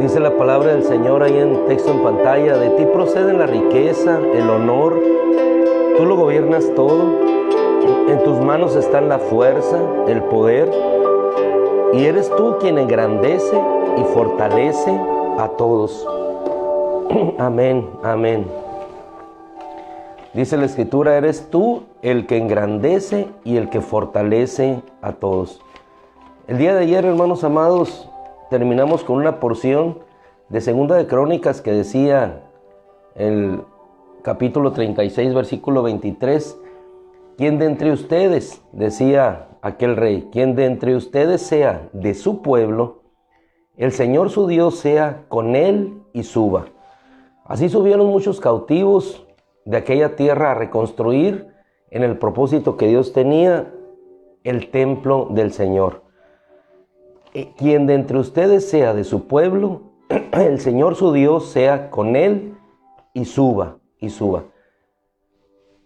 Dice la palabra del Señor ahí en texto en pantalla: de ti proceden la riqueza, el honor, tú lo gobiernas todo, en tus manos están la fuerza, el poder, y eres tú quien engrandece y fortalece a todos. Amén, amén. Dice la Escritura: eres tú el que engrandece y el que fortalece a todos. El día de ayer, hermanos amados, terminamos con una porción de Segunda de Crónicas que decía el capítulo 36, versículo 23: ¿quién de entre ustedes, decía aquel rey, quién de entre ustedes sea de su pueblo, el Señor su Dios sea con él y suba? Así subieron muchos cautivos de aquella tierra a reconstruir en el propósito que Dios tenía el templo del Señor. Quien de entre ustedes sea de su pueblo, el Señor su Dios sea con él y suba, y suba.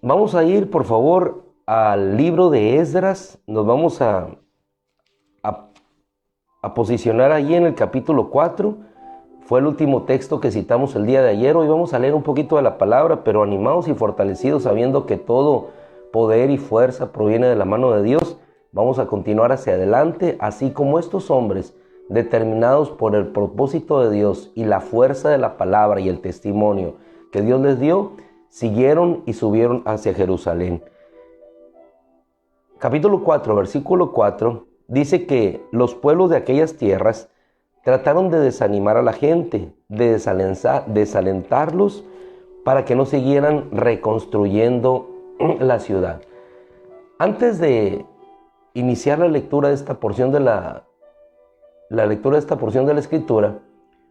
Vamos a ir, por favor, al libro de Esdras. Nos vamos a posicionar allí en el capítulo 4. Fue el último texto que citamos el día de ayer. Hoy vamos a leer un poquito de la palabra, pero animados y fortalecidos, sabiendo que todo poder y fuerza proviene de la mano de Dios. Vamos a continuar hacia adelante, así como estos hombres, determinados por el propósito de Dios y la fuerza de la palabra y el testimonio que Dios les dio, siguieron y subieron hacia Jerusalén. Capítulo 4, versículo 4, dice que los pueblos de aquellas tierras trataron de desanimar a la gente, de desalentarlos para que no siguieran reconstruyendo la ciudad. Antes de iniciar la lectura de esta porción de la lectura de esta porción de la Escritura,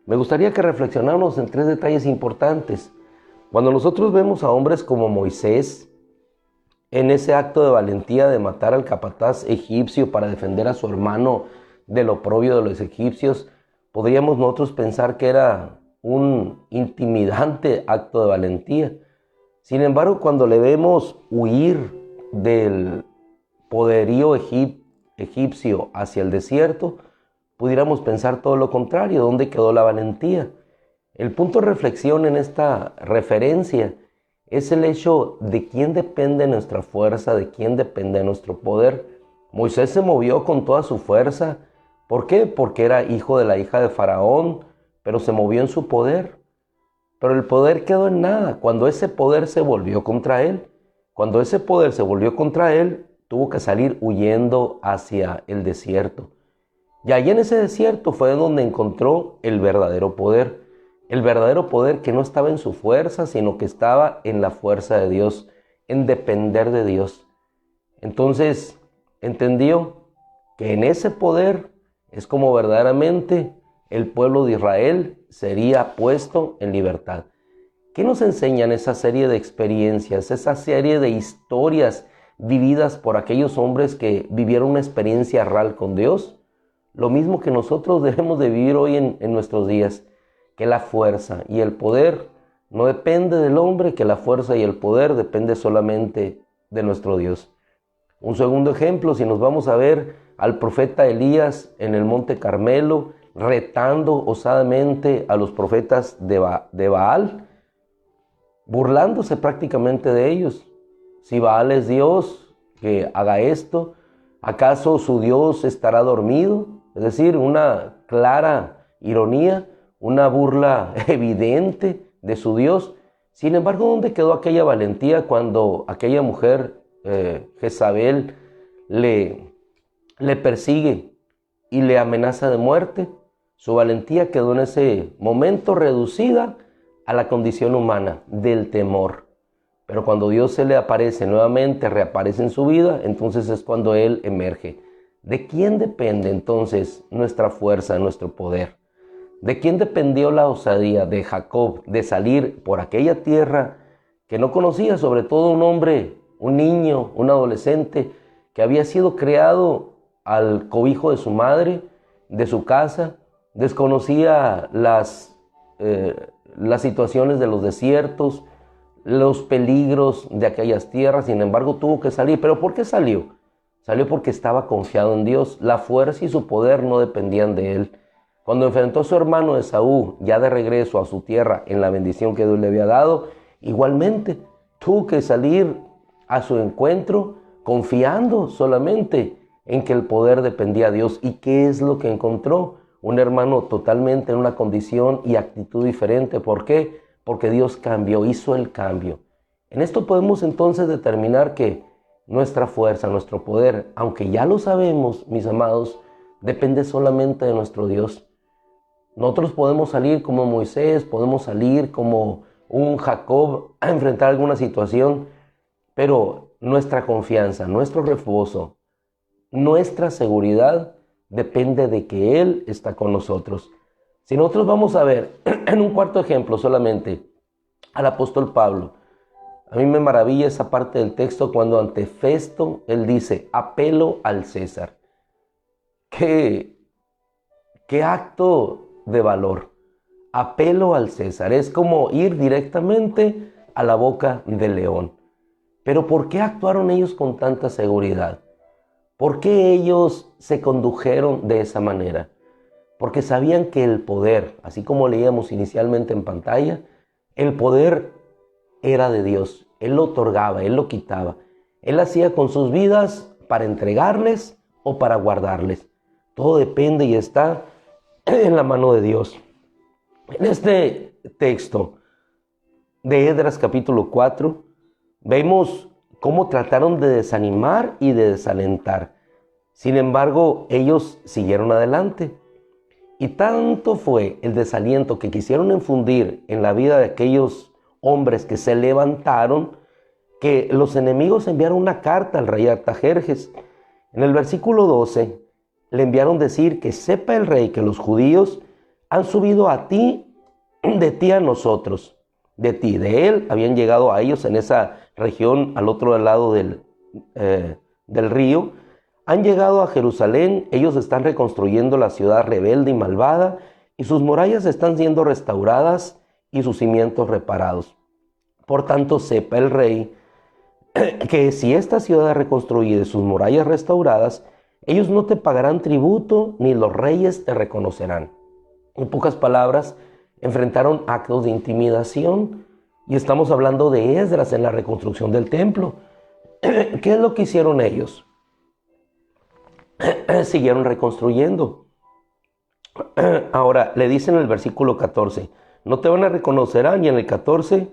me gustaría que reflexionáramos en tres detalles importantes. Cuando nosotros vemos a hombres como Moisés, en ese acto de valentía de matar al capataz egipcio para defender a su hermano del oprobio de los egipcios, podríamos nosotros pensar que era un intimidante acto de valentía. Sin embargo, cuando le vemos huir del poderío egipcio hacia el desierto, pudiéramos pensar todo lo contrario. ¿Dónde quedó la valentía? El punto de reflexión en esta referencia es el hecho de quién depende nuestra fuerza, de quién depende nuestro poder. Moisés se movió con toda su fuerza. ¿Por qué? Porque era hijo de la hija de Faraón, pero se movió en su poder. Pero el poder quedó en nada cuando ese poder se volvió contra él. Cuando ese poder se volvió contra él, tuvo que salir huyendo hacia el desierto. Y allí en ese desierto fue donde encontró el verdadero poder. El verdadero poder que no estaba en su fuerza, sino que estaba en la fuerza de Dios, en depender de Dios. Entonces entendió que en ese poder es como verdaderamente el pueblo de Israel sería puesto en libertad. ¿Qué nos enseñan esa serie de experiencias, esa serie de historias vividas por aquellos hombres que vivieron una experiencia real con Dios? Lo mismo que nosotros debemos de vivir hoy en nuestros días, que la fuerza y el poder no depende del hombre, que la fuerza y el poder depende solamente de nuestro Dios. Un segundo ejemplo, si nos vamos a ver al profeta Elías en el monte Carmelo, retando osadamente a los profetas de Baal, burlándose prácticamente de ellos. Si Baal es Dios, que haga esto. ¿Acaso su Dios estará dormido? Es decir, una clara ironía, una burla evidente de su Dios. Sin embargo, ¿dónde quedó aquella valentía cuando aquella mujer, Jezabel, le persigue y le amenaza de muerte? Su valentía quedó en ese momento reducida a la condición humana del temor. Pero cuando Dios se le aparece nuevamente, reaparece en su vida, entonces es cuando Él emerge. ¿De quién depende entonces nuestra fuerza, nuestro poder? ¿De quién dependió la osadía de Jacob de salir por aquella tierra que no conocía? Sobre todo un hombre, un niño, un adolescente que había sido creado al cobijo de su madre, de su casa, desconocía las situaciones de los desiertos, los peligros de aquellas tierras. Sin embargo, tuvo que salir. ¿Pero por qué salió? Salió porque estaba confiado en Dios. La fuerza y su poder no dependían de él. Cuando enfrentó a su hermano Esaú, ya de regreso a su tierra en la bendición que Dios le había dado, igualmente tuvo que salir a su encuentro confiando solamente en que el poder dependía de Dios. ¿Y qué es lo que encontró? Un hermano totalmente en una condición y actitud diferente. ¿Por qué? Porque Dios cambió, hizo el cambio. En esto podemos entonces determinar que nuestra fuerza, nuestro poder, aunque ya lo sabemos, mis amados, depende solamente de nuestro Dios. Nosotros podemos salir como Moisés, podemos salir como un Jacob a enfrentar alguna situación, pero nuestra confianza, nuestro reposo, nuestra seguridad depende de que Él está con nosotros. Si nosotros vamos a ver en un cuarto ejemplo solamente al apóstol Pablo, a mí me maravilla esa parte del texto cuando ante Festo él dice, apelo al César. ¿Qué acto de valor? Apelo al César. Es como ir directamente a la boca del león. Pero ¿por qué actuaron ellos con tanta seguridad? ¿Por qué ellos se condujeron de esa manera? Porque sabían que el poder, así como leíamos inicialmente en pantalla, el poder era de Dios. Él lo otorgaba, Él lo quitaba. Él hacía con sus vidas para entregarles o para guardarles. Todo depende y está en la mano de Dios. En este texto de Esdras capítulo 4, vemos cómo trataron de desanimar y de desalentar. Sin embargo, ellos siguieron adelante. Y tanto fue el desaliento que quisieron infundir en la vida de aquellos hombres que se levantaron, que los enemigos enviaron una carta al rey Artajerjes. En el versículo 12 le enviaron decir que sepa el rey que los judíos han subido a ti, de ti a nosotros. De ti, de él, habían llegado a ellos en esa región al otro lado del río. Han llegado a Jerusalén, ellos están reconstruyendo la ciudad rebelde y malvada, y sus murallas están siendo restauradas y sus cimientos reparados. Por tanto, sepa el rey que si esta ciudad es reconstruida y sus murallas restauradas, ellos no te pagarán tributo, ni los reyes te reconocerán. En pocas palabras, enfrentaron actos de intimidación, y estamos hablando de Esdras en la reconstrucción del templo. ¿Qué es lo que hicieron ellos? Siguieron reconstruyendo. Ahora, le dicen en el versículo 14, no te van a reconocer, y en el 14,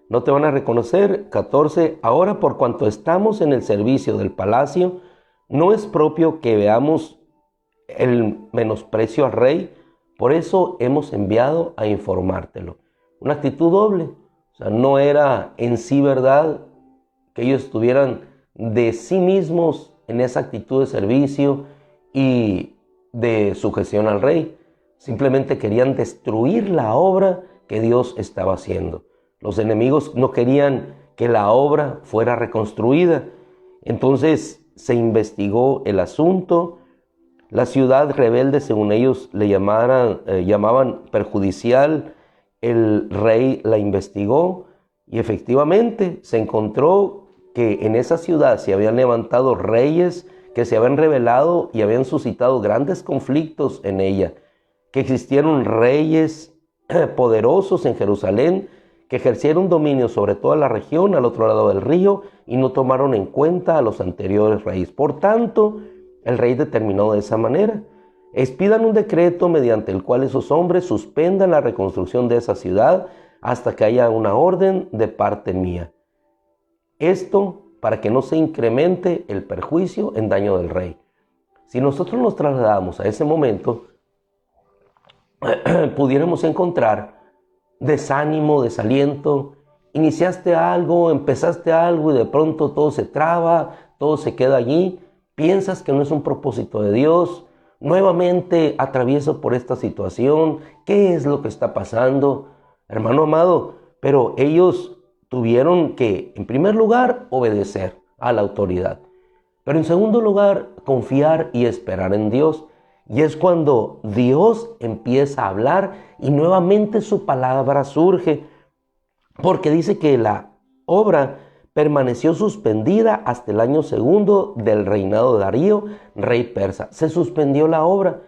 no te van a reconocer, 14, ahora por cuanto estamos en el servicio del palacio, no es propio que veamos el menosprecio al rey, por eso hemos enviado a informártelo. Una actitud doble. O sea, no era en sí verdad que ellos estuvieran de sí mismos en esa actitud de servicio y de sujeción al rey. Simplemente querían destruir la obra que Dios estaba haciendo. Los enemigos no querían que la obra fuera reconstruida. Entonces se investigó el asunto. La ciudad rebelde, según ellos le llamaban perjudicial, el rey la investigó y efectivamente se encontró que en esa ciudad se habían levantado reyes que se habían rebelado y habían suscitado grandes conflictos en ella, que existieron reyes poderosos en Jerusalén que ejercieron dominio sobre toda la región al otro lado del río y no tomaron en cuenta a los anteriores reyes. Por tanto, el rey determinó de esa manera: expidan un decreto mediante el cual esos hombres suspendan la reconstrucción de esa ciudad hasta que haya una orden de parte mía. Esto para que no se incremente el perjuicio en daño del rey. Si nosotros nos trasladamos a ese momento, pudiéramos encontrar desánimo, desaliento. Iniciaste algo, empezaste algo y de pronto todo se traba, todo se queda allí. Piensas que no es un propósito de Dios. Nuevamente atravieso por esta situación. ¿Qué es lo que está pasando? Hermano amado, pero ellos tuvieron que, en primer lugar, obedecer a la autoridad. Pero en segundo lugar, confiar y esperar en Dios. Y es cuando Dios empieza a hablar y nuevamente su palabra surge. Porque dice que la obra permaneció suspendida hasta el año segundo del reinado de Darío, rey persa. Se suspendió la obra.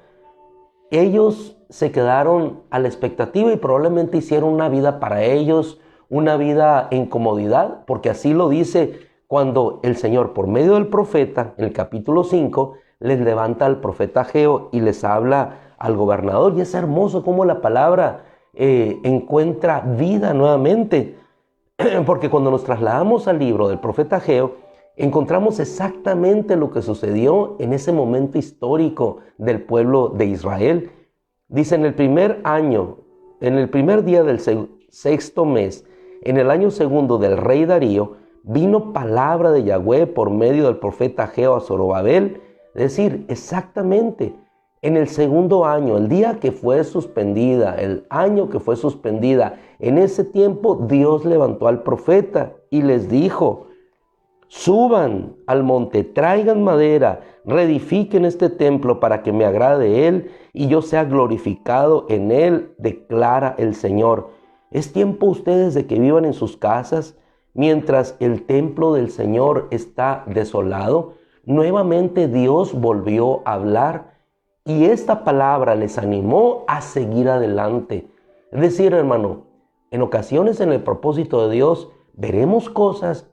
Ellos se quedaron a la expectativa y probablemente hicieron una vida para ellos, una vida en comodidad, porque así lo dice cuando el Señor, por medio del profeta, en el capítulo 5, les levanta al profeta Ageo y les habla al gobernador. Y es hermoso cómo la palabra encuentra vida nuevamente, porque cuando nos trasladamos al libro del profeta Ageo, encontramos exactamente lo que sucedió en ese momento histórico del pueblo de Israel. Dice, en el primer año, en el primer día del sexto mes, en el año segundo del rey Darío, vino palabra de Yahweh por medio del profeta Ageo a Zorobabel. Es decir, exactamente en el segundo año, el día que fue suspendida, el año que fue suspendida, en ese tiempo Dios levantó al profeta y les dijo: suban al monte, traigan madera, reedifiquen este templo para que me agrade él y yo sea glorificado en él, declara el Señor. Es tiempo ustedes de que vivan en sus casas mientras el templo del Señor está desolado. Nuevamente Dios volvió a hablar y esta palabra les animó a seguir adelante. Es decir, hermano, en ocasiones en el propósito de Dios veremos cosas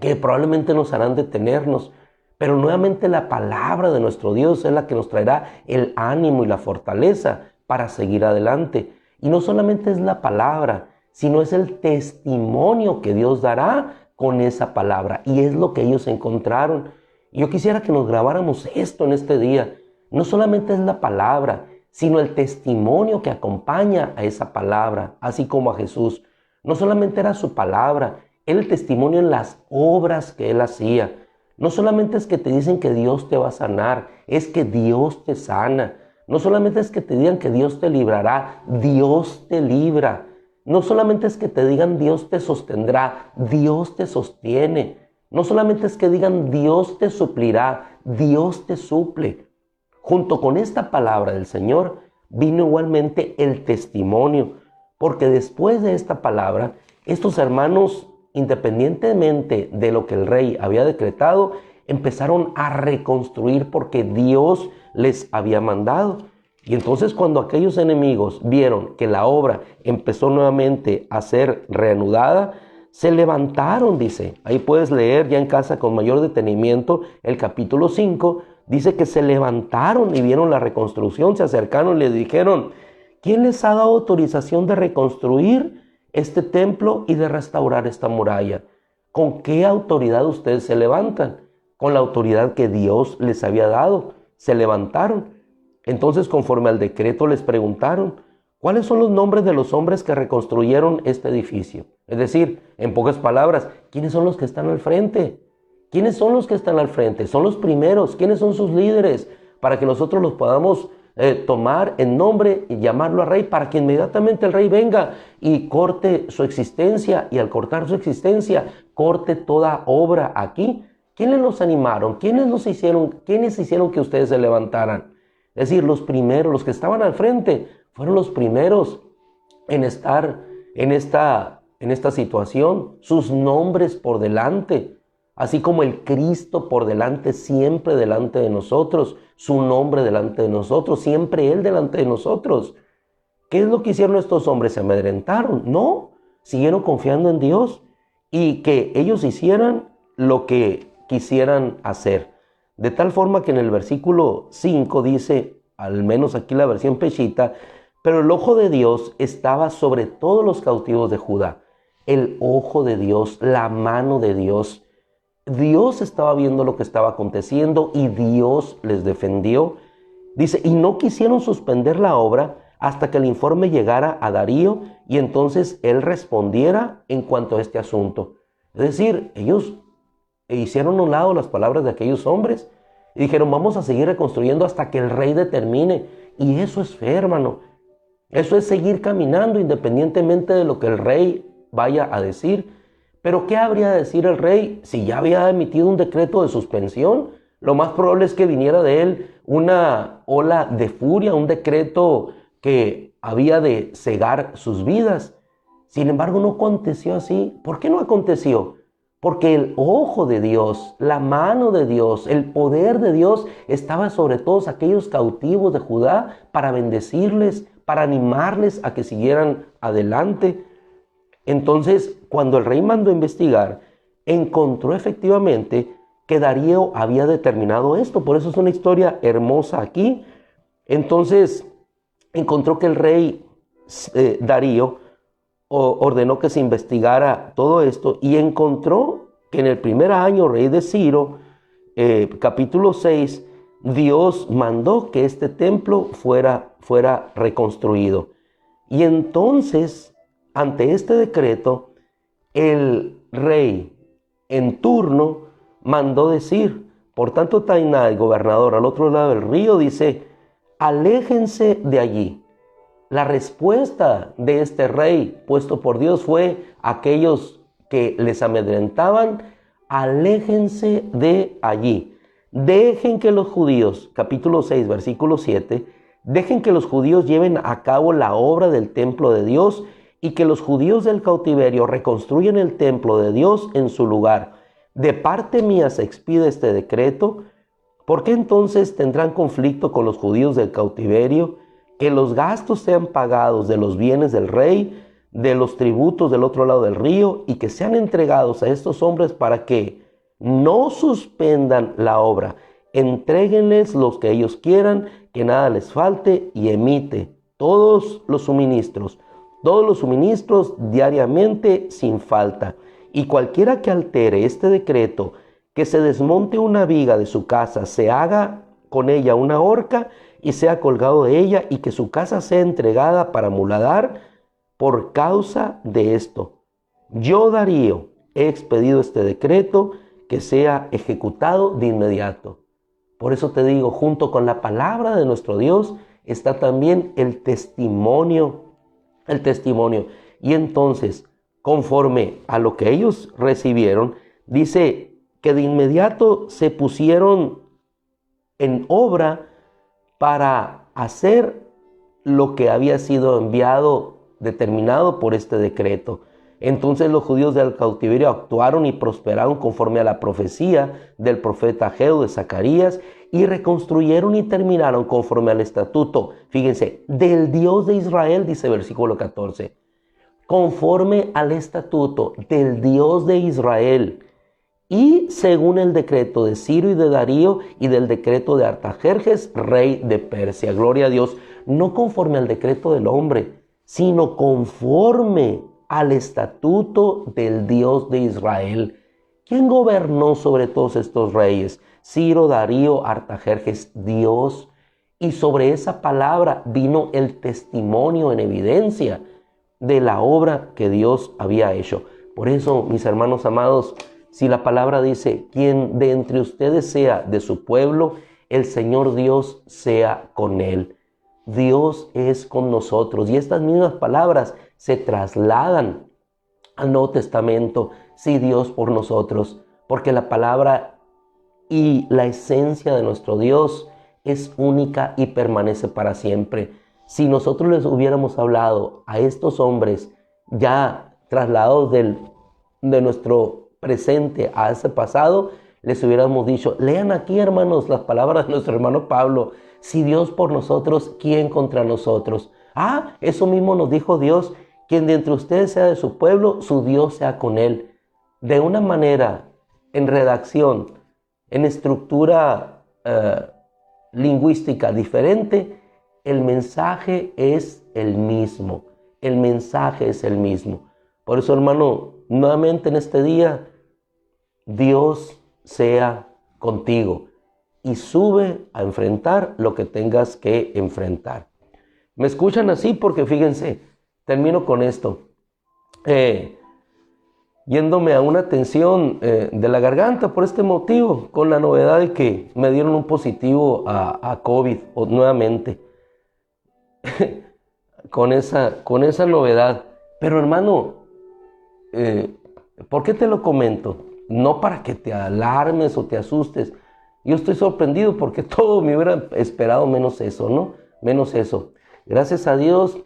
que probablemente nos harán detenernos, pero nuevamente la palabra de nuestro Dios es la que nos traerá el ánimo y la fortaleza para seguir adelante. Y no solamente es la palabra, sino es el testimonio que Dios dará con esa palabra. Y es lo que ellos encontraron. Yo quisiera que nos grabáramos esto en este día. No solamente es la palabra, sino el testimonio que acompaña a esa palabra, así como a Jesús. No solamente era su palabra, era el testimonio en las obras que Él hacía. No solamente es que te dicen que Dios te va a sanar, es que Dios te sana. No solamente es que te digan que Dios te librará, Dios te libra. No solamente es que te digan Dios te sostendrá, Dios te sostiene. No solamente es que digan Dios te suplirá, Dios te suple. Junto con esta palabra del Señor vino igualmente el testimonio, porque después de esta palabra, estos hermanos, independientemente de lo que el rey había decretado, empezaron a reconstruir porque Dios les había mandado. Y entonces cuando aquellos enemigos vieron que la obra empezó nuevamente a ser reanudada, se levantaron, dice. Ahí puedes leer ya en casa con mayor detenimiento el capítulo 5. Dice que se levantaron y vieron la reconstrucción, se acercaron y le dijeron: ¿quién les ha dado autorización de reconstruir este templo y de restaurar esta muralla? ¿Con qué autoridad ustedes se levantan? Con la autoridad que Dios les había dado. Se levantaron. Entonces, conforme al decreto, les preguntaron: ¿cuáles son los nombres de los hombres que reconstruyeron este edificio? Es decir, en pocas palabras, ¿quiénes son los que están al frente? ¿Quiénes son los que están al frente? Son los primeros. ¿Quiénes son sus líderes? Para que nosotros los podamos tomar en nombre y llamarlo a rey, para que inmediatamente el rey venga y corte su existencia, y al cortar su existencia, corte toda obra aquí. ¿Quiénes los animaron? ¿Quiénes hicieron que ustedes se levantaran? Es decir, los primeros, los que estaban al frente, fueron los primeros en estar en esta situación. Sus nombres por delante, así como el Cristo por delante, siempre delante de nosotros, su nombre delante de nosotros, siempre Él delante de nosotros. ¿Qué es lo que hicieron estos hombres? ¿Se amedrentaron? No, siguieron confiando en Dios y que ellos hicieran lo que quisieran hacer. De tal forma que en el versículo 5 dice, al menos aquí la versión Peshita: pero el ojo de Dios estaba sobre todos los cautivos de Judá. El ojo de Dios, la mano de Dios. Dios estaba viendo lo que estaba aconteciendo y Dios les defendió. Dice, y no quisieron suspender la obra hasta que el informe llegara a Darío y entonces él respondiera en cuanto a este asunto. Es decir, ellos hicieron a un lado las palabras de aquellos hombres y dijeron: vamos a seguir reconstruyendo hasta que el rey determine. Y eso es fe, hermano. Eso es seguir caminando independientemente de lo que el rey vaya a decir. Pero ¿qué habría de decir el rey si ya había emitido un decreto de suspensión? Lo más probable es que viniera de él una ola de furia, un decreto que había de cegar sus vidas. Sin embargo, no aconteció así. ¿Por qué no aconteció? porque el ojo de Dios, la mano de Dios, el poder de Dios estaba sobre todos aquellos cautivos de Judá para bendecirles, para animarles a que siguieran adelante. Entonces, cuando el rey mandó investigar, encontró efectivamente que Darío había determinado esto. Por eso es una historia hermosa aquí. Entonces, encontró que el rey Darío ordenó que se investigara todo esto y encontró que en el primer año, rey de Ciro, capítulo 6, Dios mandó que este templo fuera reconstruido. Y entonces, ante este decreto, el rey en turno mandó decir, por tanto Tainá, el gobernador al otro lado del río, dice, aléjense de allí. La respuesta de este rey puesto por Dios fue aquellos que les amedrentaban, aléjense de allí. Dejen que los judíos, capítulo 6, versículo 7, dejen que los judíos lleven a cabo la obra del templo de Dios y que los judíos del cautiverio reconstruyan el templo de Dios en su lugar. De parte mía se expide este decreto. ¿Por qué entonces tendrán conflicto con los judíos del cautiverio? Que los gastos sean pagados de los bienes del rey, de los tributos del otro lado del río, y que sean entregados a estos hombres para que no suspendan la obra. Entréguenles los que ellos quieran, que nada les falte, y emite todos los suministros diariamente sin falta. Y cualquiera que altere este decreto, que se desmonte una viga de su casa, se haga con ella una horca y sea colgado de ella, y que su casa sea entregada para muladar por causa de esto. Yo, Darío, he expedido este decreto, que sea ejecutado de inmediato. Por eso te digo, junto con la palabra de nuestro Dios está también el testimonio. Y entonces, conforme a lo que ellos recibieron, dice que de inmediato se pusieron en obra para hacer lo que había sido determinado por este decreto. Entonces los judíos del cautiverio actuaron y prosperaron conforme a la profecía del profeta Ageo de Zacarías, y reconstruyeron y terminaron conforme al estatuto, fíjense, del Dios de Israel, dice versículo 14, conforme al estatuto del Dios de Israel, y según el decreto de Ciro y de Darío y del decreto de Artajerjes, rey de Persia. Gloria a Dios. No conforme al decreto del hombre, sino conforme al estatuto del Dios de Israel. ¿Quién gobernó sobre todos estos reyes? Ciro, Darío, Artajerjes, Dios. Y sobre esa palabra vino el testimonio en evidencia de la obra que Dios había hecho. Por eso, mis hermanos amados, si la palabra dice, quien de entre ustedes sea de su pueblo, el Señor Dios sea con él. Dios es con nosotros. Y estas mismas palabras se trasladan al Nuevo Testamento. Sí, Dios por nosotros. Porque la palabra y la esencia de nuestro Dios es única y permanece para siempre. Si nosotros les hubiéramos hablado a estos hombres ya trasladados de nuestro presente a ese pasado, les hubiéramos dicho, lean aquí, hermanos, las palabras de nuestro hermano Pablo. Si Dios por nosotros, ¿quién contra nosotros? Eso mismo nos dijo Dios, quien de entre ustedes sea de su pueblo, su Dios sea con él. De una manera, en redacción, en estructura lingüística diferente, el mensaje es el mismo. El mensaje es el mismo. Por eso, hermano, nuevamente en este día, Dios sea contigo y sube a enfrentar lo que tengas que enfrentar. Me escuchan así porque fíjense, termino con esto. Yéndome a una atención de la garganta por este motivo, con la novedad de que me dieron un positivo a COVID nuevamente. con esa novedad. Pero hermano, ¿por qué te lo comento? No para que te alarmes o te asustes. Yo estoy sorprendido porque todo me hubiera esperado menos eso, ¿no? Menos eso. Gracias a Dios,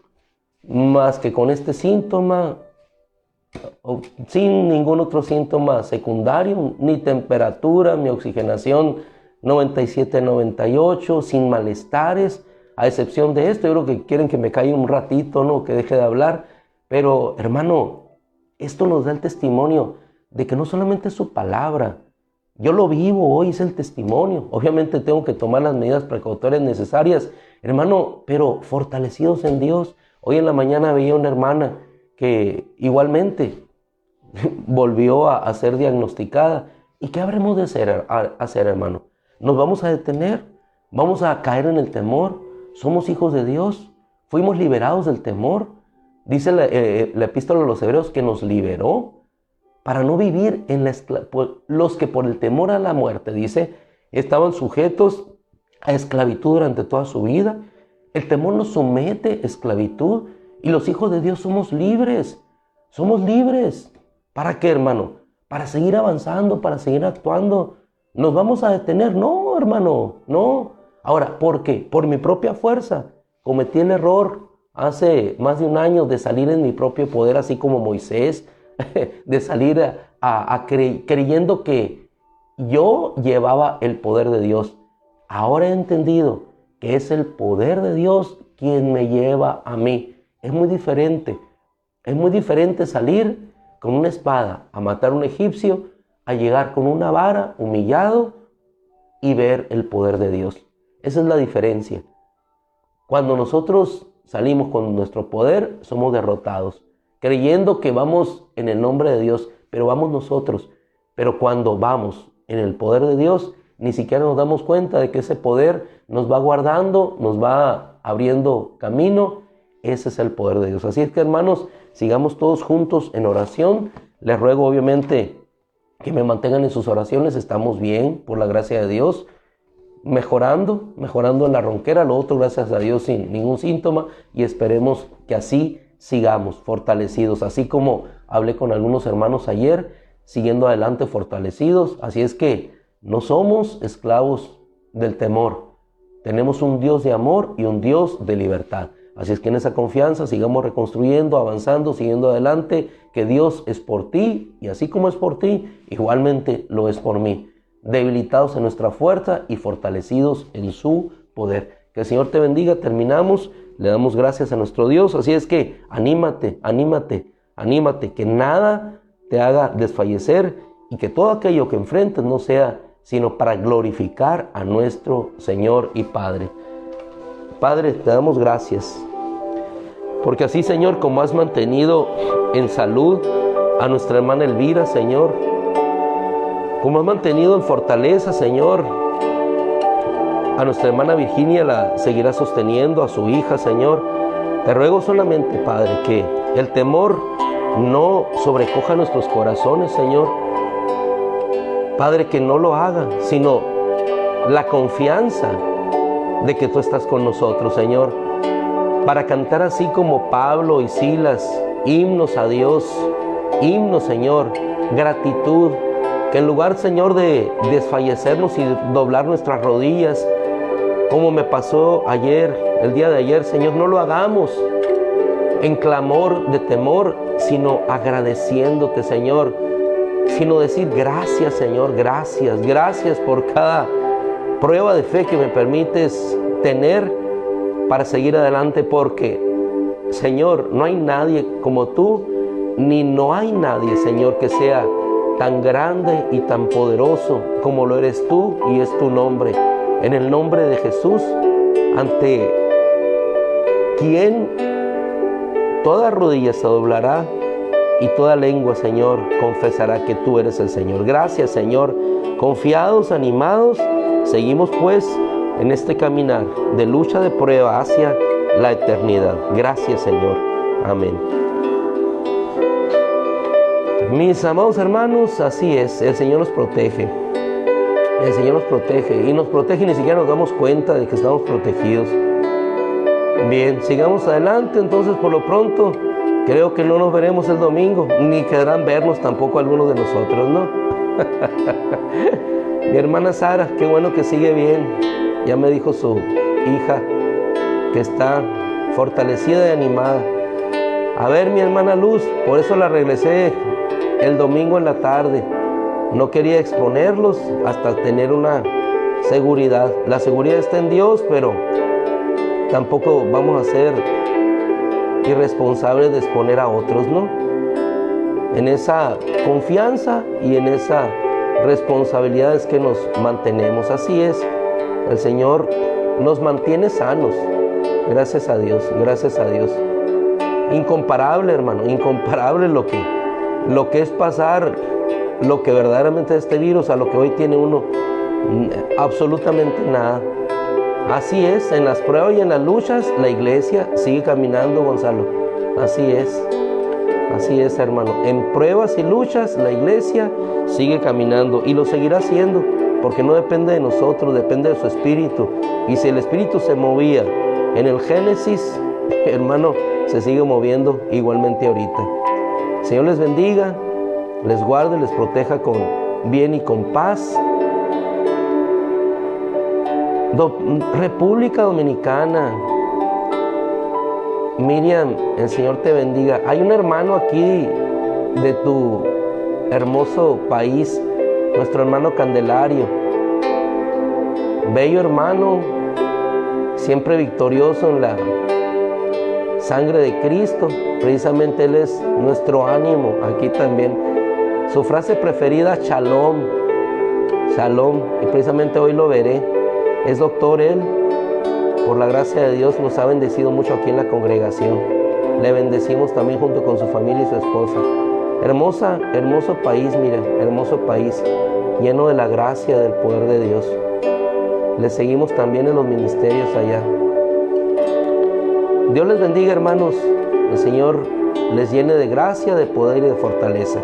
más que con este síntoma, sin ningún otro síntoma secundario, ni temperatura, mi oxigenación 97-98, sin malestares, a excepción de esto. Yo creo que quieren que me caiga un ratito, ¿no? Que deje de hablar. Pero, hermano, esto nos da el testimonio de que no solamente es su palabra. Yo lo vivo hoy, es el testimonio. Obviamente tengo que tomar las medidas precautorias necesarias, hermano, pero fortalecidos en Dios. Hoy en la mañana veía una hermana que igualmente volvió a ser diagnosticada. ¿Y qué habremos de hacer, hermano? ¿Nos vamos a detener? ¿Vamos a caer en el temor? ¿Somos hijos de Dios? ¿Fuimos liberados del temor? Dice la epístola a los Hebreos que nos liberó para no vivir en los que por el temor a la muerte, dice, estaban sujetos a esclavitud durante toda su vida. El temor nos somete a esclavitud y los hijos de Dios somos libres. Somos libres. ¿Para qué, hermano? Para seguir avanzando, para seguir actuando. ¿Nos vamos a detener? No, hermano, no. Ahora, ¿por qué? Por mi propia fuerza. Cometí el error hace más de un año de salir en mi propio poder, así como Moisés, de salir creyendo que yo llevaba el poder de Dios. Ahora he entendido que es el poder de Dios quien me lleva a mí. Es muy diferente. Es muy diferente salir con una espada a matar a un egipcio, a llegar con una vara, humillado, y ver el poder de Dios. Esa es la diferencia. Cuando nosotros salimos con nuestro poder, somos derrotados, creyendo que vamos en el nombre de Dios, pero vamos nosotros. Pero cuando vamos en el poder de Dios, ni siquiera nos damos cuenta de que ese poder nos va guardando, nos va abriendo camino. Ese es el poder de Dios. Así es que, hermanos, sigamos todos juntos en oración. Les ruego, obviamente, que me mantengan en sus oraciones. Estamos bien, por la gracia de Dios, mejorando en la ronquera. Lo otro, gracias a Dios, sin ningún síntoma. Y esperemos que así sigamos fortalecidos. Así como hablé con algunos hermanos ayer, siguiendo adelante fortalecidos. Así es que no somos esclavos del temor. Tenemos un Dios de amor y un Dios de libertad. Así es que en esa confianza sigamos reconstruyendo, avanzando, siguiendo adelante, que Dios es por ti, y así como es por ti, igualmente lo es por mí. Debilitados en nuestra fuerza y fortalecidos en su poder. Que el Señor te bendiga. Terminamos. Le damos gracias a nuestro Dios. Así es que anímate, que nada te haga desfallecer y que todo aquello que enfrentes no sea sino para glorificar a nuestro Señor y Padre. Padre, te damos gracias, porque así, Señor, como has mantenido en salud a nuestra hermana Elvira, Señor, como has mantenido en fortaleza, Señor, a nuestra hermana Virginia, la seguirás sosteniendo, a su hija, Señor. Te ruego solamente, Padre, que el temor no sobrecoja nuestros corazones, Señor. Padre, que no lo haga, sino la confianza de que tú estás con nosotros, Señor, para cantar así como Pablo y Silas, himnos a Dios, himnos, Señor, gratitud, que en lugar, Señor, de desfallecernos y doblar nuestras rodillas, como me pasó ayer, el día de ayer, Señor, no lo hagamos en clamor de temor, sino agradeciéndote, Señor, sino decir gracias, Señor, gracias por cada prueba de fe que me permites tener para seguir adelante, porque, Señor, no hay nadie como tú, ni no hay nadie, Señor, que sea tan grande y tan poderoso como lo eres tú, y es tu nombre. En el nombre de Jesús, ante quien toda rodilla se doblará y toda lengua, Señor, confesará que tú eres el Señor. Gracias, Señor. Confiados, animados, seguimos pues en este caminar de lucha, de prueba hacia la eternidad. Gracias, Señor. Amén. Mis amados hermanos, así es, el Señor nos protege. El Señor nos protege, y nos protege y ni siquiera nos damos cuenta de que estamos protegidos. Bien, sigamos adelante. Entonces, por lo pronto, creo que no nos veremos el domingo, ni querrán vernos tampoco algunos de nosotros, ¿no? Mi hermana Sara, qué bueno que sigue bien. Ya me dijo su hija que está fortalecida y animada. A ver, mi hermana Luz, por eso la regresé el domingo en la tarde. No quería exponerlos hasta tener una seguridad. La seguridad está en Dios, pero tampoco vamos a ser irresponsables de exponer a otros, ¿no? En esa confianza y en esa responsabilidad es que nos mantenemos. Así es, el Señor nos mantiene sanos. Gracias a Dios, gracias a Dios. Incomparable, hermano, incomparable lo que es pasar, lo que verdaderamente es este virus, a lo que hoy tiene uno, absolutamente nada. Así es, en las pruebas y en las luchas, la iglesia sigue caminando, Gonzalo. Así es, hermano. En pruebas y luchas, la iglesia sigue caminando y lo seguirá haciendo, porque no depende de nosotros, depende de su espíritu. Y si el espíritu se movía en el Génesis, hermano, se sigue moviendo igualmente ahorita. Señor les bendiga, les guarde, les proteja con bien y con paz. República Dominicana, Miriam, el Señor te bendiga. Hay un hermano aquí de tu hermoso país, nuestro hermano Candelario, bello hermano, siempre victorioso en la sangre de Cristo. Precisamente Él es nuestro ánimo aquí también. Su frase preferida, Shalom, Shalom, y precisamente hoy lo veré. Es doctor él. Por la gracia de Dios nos ha bendecido mucho aquí en la congregación. Le bendecimos también junto con su familia y su esposa. Hermoso país, mira, hermoso país, lleno de la gracia, del poder de Dios. Le seguimos también en los ministerios allá. Dios les bendiga, hermanos. El Señor les llene de gracia, de poder y de fortaleza.